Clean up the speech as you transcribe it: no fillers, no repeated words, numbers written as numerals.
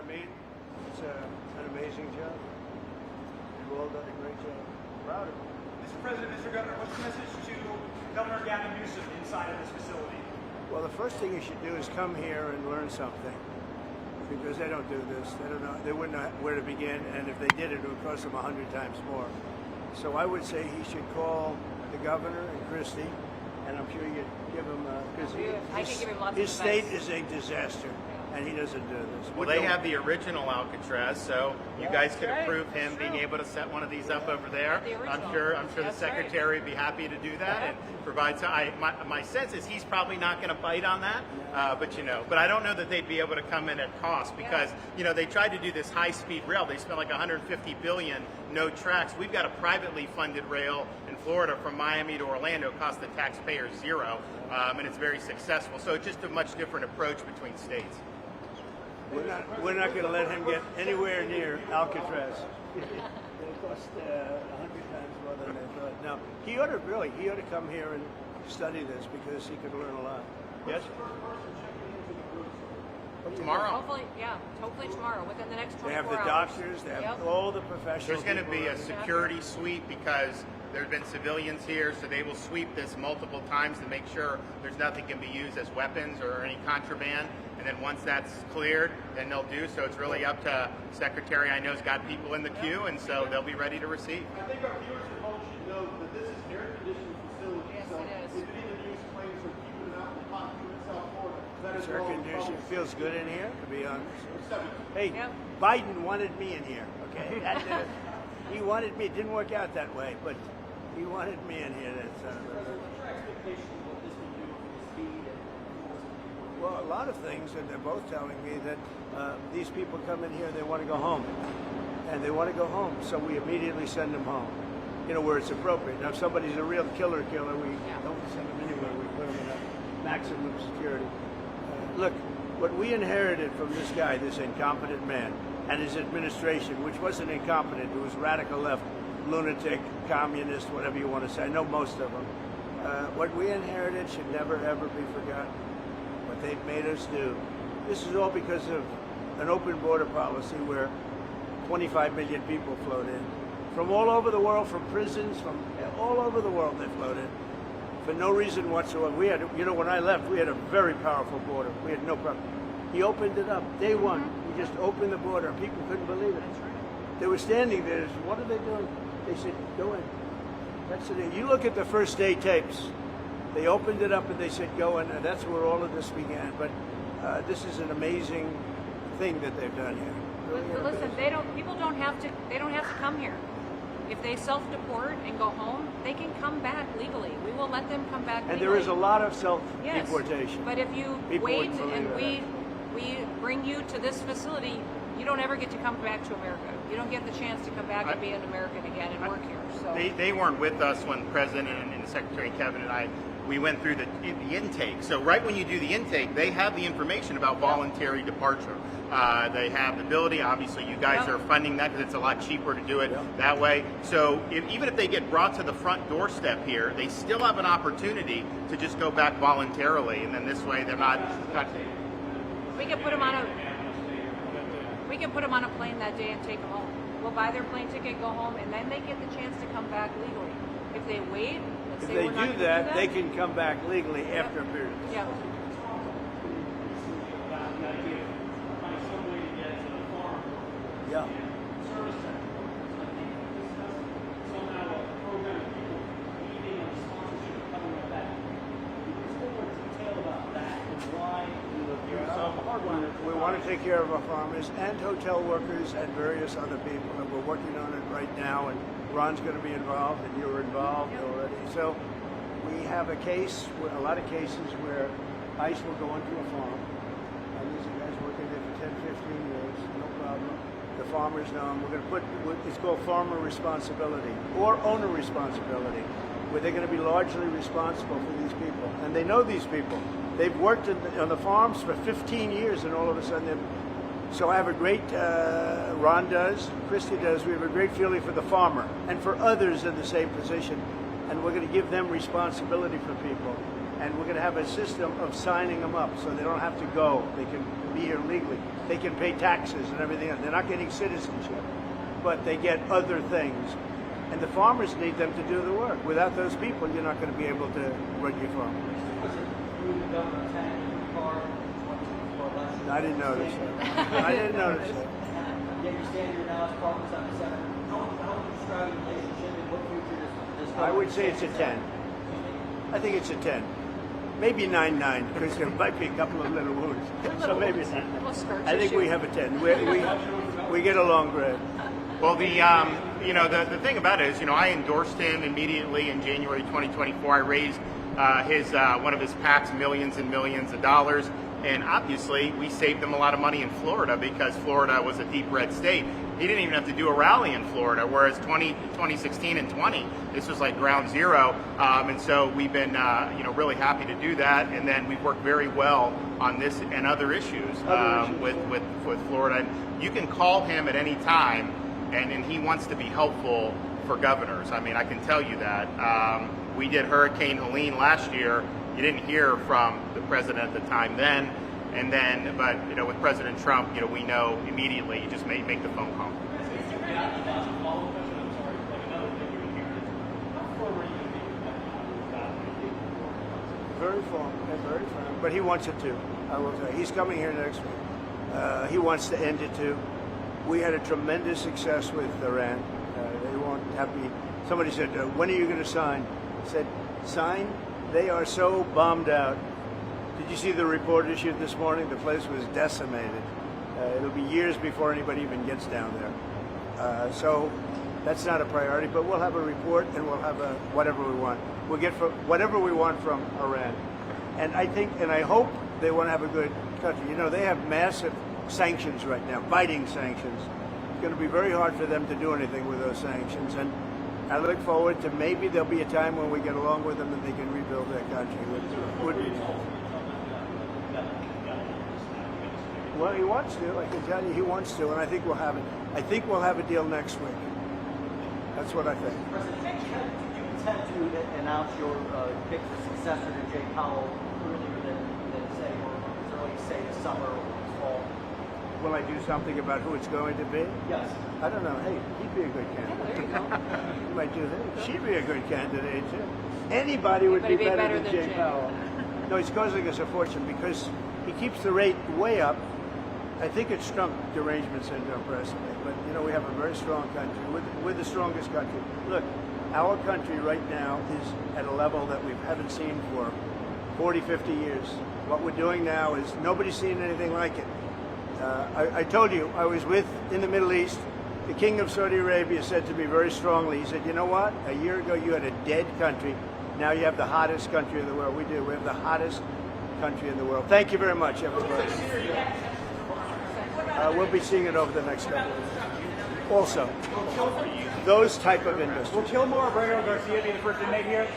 I mean? It's an amazing job. You've all done a great job. Proud of you. Mr. President, Mr. Governor, what's the message to Governor Gavin Newsom inside of this facility? Well, the first thing you should do is come here and learn something, because they don't do this. They don't know. They wouldn't know where to begin, and if they did, it would cost them 100 times more. So I would say he should call the governor and Christie, and I'm sure you'd give him because his state is a disaster, and he doesn't do this. Well, they have the original Alcatraz, so you guys could approve him being able to set one of these up over there. I'm sure the secretary would be happy to do that and provide. So my sense is he's probably not going to bite on that, but I don't know that they'd be able to come in at cost because they tried to do this high-speed rail. They spent like 150 billion, no tracks. We've got a privately funded rail in Florida from Miami to Orlando. It costs the taxpayers zero, and it's very successful. So it's just a much different approach between states. We're not going to let him get anywhere near Alcatraz. It'll cost 100 times more than they thought. Now, he ought to come here and study this because he could learn a lot. Yes? Tomorrow. Hopefully tomorrow, within the next 24 hours. They have the doctors, they have all the professionals. There's going to be a security sweep because there have been civilians here, so they will sweep this multiple times to make sure there's nothing can be used as weapons or any contraband. And then once that's cleared, then they'll do. So it's really up to Secretary. I know's got people in the queue, and so they'll be ready to receive. I think our viewers at home should know that this is an air-conditioned facility. Yes, so it is. if any of the news claims are keeping it out in the hot in South Florida, that is Air conditioning feels good in here, to be honest. Hey, Yep. Biden wanted me in here, okay? He wanted me. It didn't work out that way, but he wanted me in here. Well, a lot of things, and they're both telling me that these people come in here, they want to go home. And they want to go home, so we immediately send them home, where it's appropriate. Now, if somebody's a real killer, we don't send them anywhere. We put them in a maximum security. Look, what we inherited from this guy, this incompetent man, and his administration, which wasn't incompetent, it was radical left, lunatic, communist, whatever you want to say. I know most of them. What we inherited should never, ever be forgotten. What they've made us do. This is all because of an open border policy where 25 million people flowed in. From all over the world, from prisons, from all over the world they flowed in. For no reason whatsoever. We had, when I left, we had a very powerful border. We had no problem. He opened it up. Day one, he just opened the border. People couldn't believe it. They were standing there. What are they doing? They said, go in. That's it. You look at the first day tapes. They opened it up and they said, go in. And that's where all of this began. But this is an amazing thing that they've done here. But listen, people don't have to come here. If they self-deport and go home, they can come back legally. We will let them come back legally. And there is a lot of self-deportation. Yes, but if you wait and we bring you to this facility, you don't ever get to come back to America. You don't get the chance to come back and be an American again and work here. So they weren't with us when the President and Secretary Kevin and I, we went through the intake. So right when you do the intake, they have the information about voluntary departure. They have the ability. Obviously, you guys are funding that because it's a lot cheaper to do it that way. So even if they get brought to the front doorstep here, they still have an opportunity to just go back voluntarily, and then this way they're not. We can put them on a plane that day and take them home. We'll buy their plane ticket, go home, and then they get the chance to come back legally. If they wait, if they do that, they can come back legally after a period. Yeah. Yeah. We want to take care of our farmers and hotel workers and various other people, and we're working on it right now, and Ron's going to be involved, and you're involved already. So we have a lot of cases where ICE will go into a farm, and these are guys working there for 10, 15 years, no problem. The farmers know them. We're going to it's called farmer responsibility or owner responsibility, where they're going to be largely responsible for these people. And they know these people. They've worked on the farms for 15 years, and all of a sudden so I have a great, Ron does, Christie does, we have a great feeling for the farmer and for others in the same position. And we're going to give them responsibility for people. And we're going to have a system of signing them up so they don't have to go. They can be here legally. They can pay taxes and everything else. They're not getting citizenship, but they get other things. And the farmers need them to do the work. Without those people, you're not going to be able to run your farm. I didn't notice that. I didn't notice that. Yet you stand here now as partners on the Senate. How would you describe the relationship and what future does I would say it's a 10. I think it's a 10. Maybe 9-9, because there might be a couple of little wounds. So maybe it's 9. I think we have a 10. We get along great. Well, the thing about it is, I endorsed him immediately in January 2024. I raised one of his PACs millions and millions of dollars. And obviously, we saved him a lot of money in Florida because Florida was a deep red state. He didn't even have to do a rally in Florida, whereas 2016 and 20, this was like ground zero. And so we've been, really happy to do that. And then we've worked very well on this and other issues with Florida. And you can call him at any time, and he wants to be helpful for governors. I mean, I can tell you that. We did Hurricane Helene last year. You didn't hear from the president at the time then, but with President Trump, we know immediately. You just make the phone call. Very firm, but he wants it too. I will say he's coming here next week. He wants to end it too. We had a tremendous success with Iran. They won't have me. Somebody said, "When are you going to sign?" I said, "Sign." They are so bombed out. Did you see the report issued this morning? The place was decimated. It'll be years before anybody even gets down there. So that's not a priority, but we'll have a report and we'll have whatever we want. We'll get whatever we want from Iran. And I think, and I hope they want to have a good country. They have massive sanctions right now, biting sanctions. It's going to be very hard for them to do anything with those sanctions. And I look forward to maybe there'll be a time when we get along with them and they can rebuild their country. Well, he wants to. I can tell you, he wants to, and I think we'll have it. I think we'll have a deal next week. That's what I think. President, do you intend to announce your pick for successor to Jay Powell earlier than say, or as early as say this summer or this fall? Will I do something about who it's going to be? Yes. I don't know. Hey, he'd be a good candidate. There you go. You might do that. She'd be a good candidate too. Anybody would be better than Jay Powell. No, he's causing us a fortune because he keeps the rate way up. I think it's Trump derangement syndrome personally, but we have a very strong country. We're the strongest country. Look, our country right now is at a level that we haven't seen for 40, 50 years. What we're doing now is nobody's seen anything like it. I told you, I was in the Middle East. The King of Saudi Arabia said to me very strongly, he said, "You know what? A year ago you had a dead country. Now you have the hottest country in the world." We do. We have the hottest country in the world. Thank you very much, everybody. We'll be seeing it over the next couple of years. Also, those type of industries. Will Kilmore or Breno Garcia be the first inmate here?